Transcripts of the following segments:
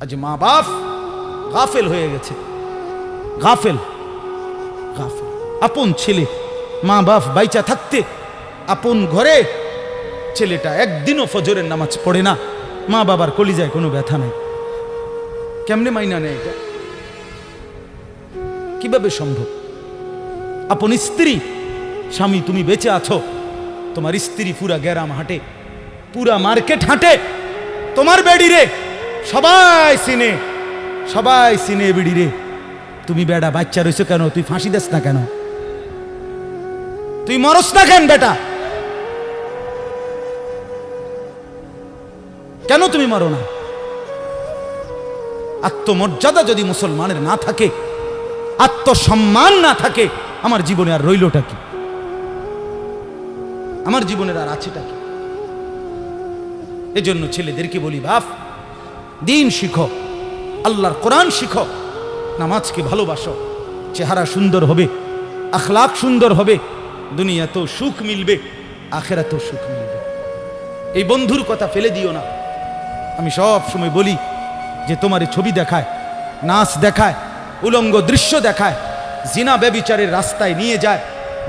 আজ মা বাপ গাফেল হয়ে গেছে, গাফেল গাফেল। আপন ছেলে, মা বাপ বাইচা থাকতে আপন ঘরে ছেলেটা একদিনও ফজরের নামাজ পড়ে না, মা বাবার কলিজায় কোনো ব্যথা নাই। কেমনে মাইনা নেয় এটা? কিভাবে সম্ভব? আপন স্ত্রী, স্বামী তুমি বেঁচে আছো, তোমার স্ত্রী পুরা গ্রাম হাঁটে, পুরা মার্কেট হাঁটে, তোমার বেড়ি রে সবাই চিনে, সবাই চিনে বেড়ি রে। তুমি বেড়া বাচ্চা রয়েছো কেন? তুই ফাঁসি দেস না কেন? তুই মরস না কেন বেটা? কেন তুমি মরো না? আত্মমর্যাদা যদি মুসলমানের না থাকে, আত্মসম্মান না থাকে, আমার জীবনে আর রইলটা কি? আমার জীবনের আর আছেটা কি? এজন্য ছেলেদেরকে বলি, বাপ দিন শিখো, আল্লাহর কোরআন শিখো, নামাজকে ভালোবাসো, চেহারা সুন্দর হবে, আখলাক সুন্দর হবে, দুনিয়াতেও সুখ মিলবে, আখেরাতেও সুখ মিলবে। এই বন্ধুর কথা ফেলে দিও না। আমি সব সময় বলি যে তোমার ছবি দেখায়, নাচ দেখায়, উলঙ্গ দৃশ্য দেখায়, জিনা ব্যভিচারের রাস্তায় নিয়ে যায়,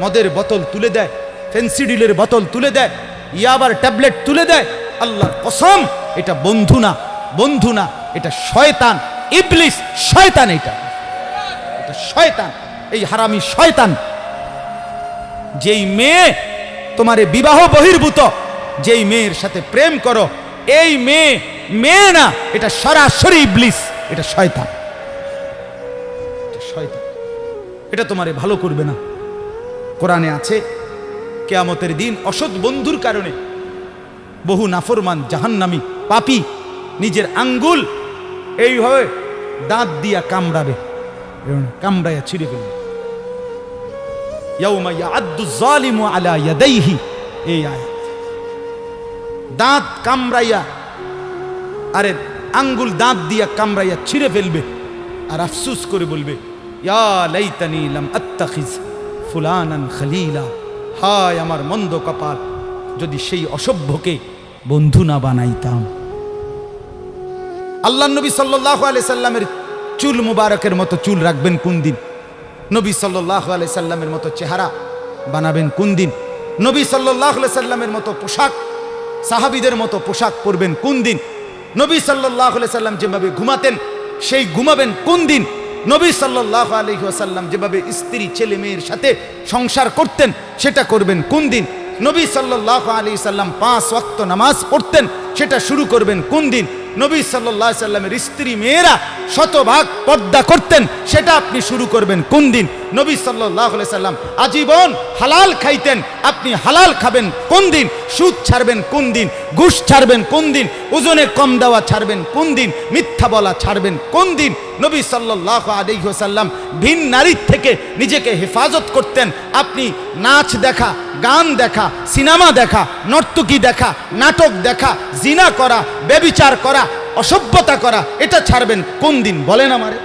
মদের বোতল তুলে দেয়, ফেন্সিডিলের বোতল তুলে দেয়, ইয়াবার ট্যাবলেট তুলে দেয়, আল্লাহর কসম এটা বন্ধু না, বন্ধু না, এটা শয়তান, ইবলিস, শয়তান। এটা শয়তান, এই হারামি শয়তান। যেই মেয়ে তোমারে বিবাহ বহির্ভূত, যেই মেয়ের সাথে প্রেম করো, এই মেয়ে মেয়ে না, এটা সরাসরি ইবলিস, এটা শয়তান, এটা শয়তান। এটা তোমারে ভালো করবে না। কোরআনে আছে কিয়ামতের দিন অসৎ বন্ধুর কারণে বহু নাফরমান জাহান্নামী পাপী নিজের আঙ্গুল এইভাবে দাঁত দিয়া কামড়াবে, কামড়াইয়া ছিঁড়ে ফেলবে। ইয়াউমা ইয়াআদ্দু যালিমু আলা ইয়াদাইহি, এই আয়াত। দাঁত কামড়াইয়া, আরে আঙ্গুল দাঁত দিয়া কামড়াইয়া ছিঁড়ে ফেলবে, আর আফসোস করে বলবে, ইয়া লাইতানি লাম আত্তাখিজ ফুলানান খলিলা, হায় আমার মন্দ কপাল, যদি সেই অসভ্যকে বন্ধু না বানাইতাম। আল্লাহ নবী সাল্লাল্লাহু আলাইহি সাল্লামের চুল মুবারকের মতো চুল রাখবেন কোন দিন? নবী সাল্লাল্লাহু আলাইহি সাল্লামের মতো চেহারা বানাবেন কোন দিন? নবী সাল্লাল্লাহু আলাইহি সাল্লামের মতো পোশাক, সাহাবীদের মতো পোশাক পরবেন কোন দিন? নবী সাল্লাল্লাহু আলাইহি সাল্লাম যেভাবে ঘুমাতেন সেই ঘুমাবেন কোন দিন? নবী সাল্লাল্লাহু আলাইহি ওয়াসাল্লাম যেভাবে স্ত্রী ছেলে মেয়ের সাথে সংসার করতেন সেটা করবেন কোন দিন? নবী সাল্লাল্লাহু আলাইহি সাল্লাম 5 ওয়াক্ত নামাজ পড়তেন, সেটা শুরু করবেন কোন দিন? নবী সাল্লাল্লাহু আলাইহি সাল্লামের স্ত্রী মেয়েরা শতভাগ পর্দা করতেন, সেটা আপনি শুরু করবেন কোন দিন? নবী সাল্লাল্লাহু আলাইহি সাল্লাম আজীবন হালাল খাইতেন, আপনি হালাল খাবেন কোন দিন? সুদ ছাড়বেন কোন দিন? ঘুষ ছাড়বেন কোন দিন? ওজনে কম দেওয়া ছাড়বেন কোন দিন? মিথ্যা বলা ছাড়বেন কোন দিন? নবী সাল্লাল্লাহু আলাইহি ওয়াসাল্লাম ভিন নারীর থেকে নিজেকে হেফাজত করতেন, আপনি নাচ দেখা, গান দেখা, সিনেমা দেখা, নর্তকী দেখা, নাটক দেখা, জিনা করা, ব্যভিচার করা, অসভ্যতা করা, এটা ছাড়বেন কোন দিন? বলেন আমারে।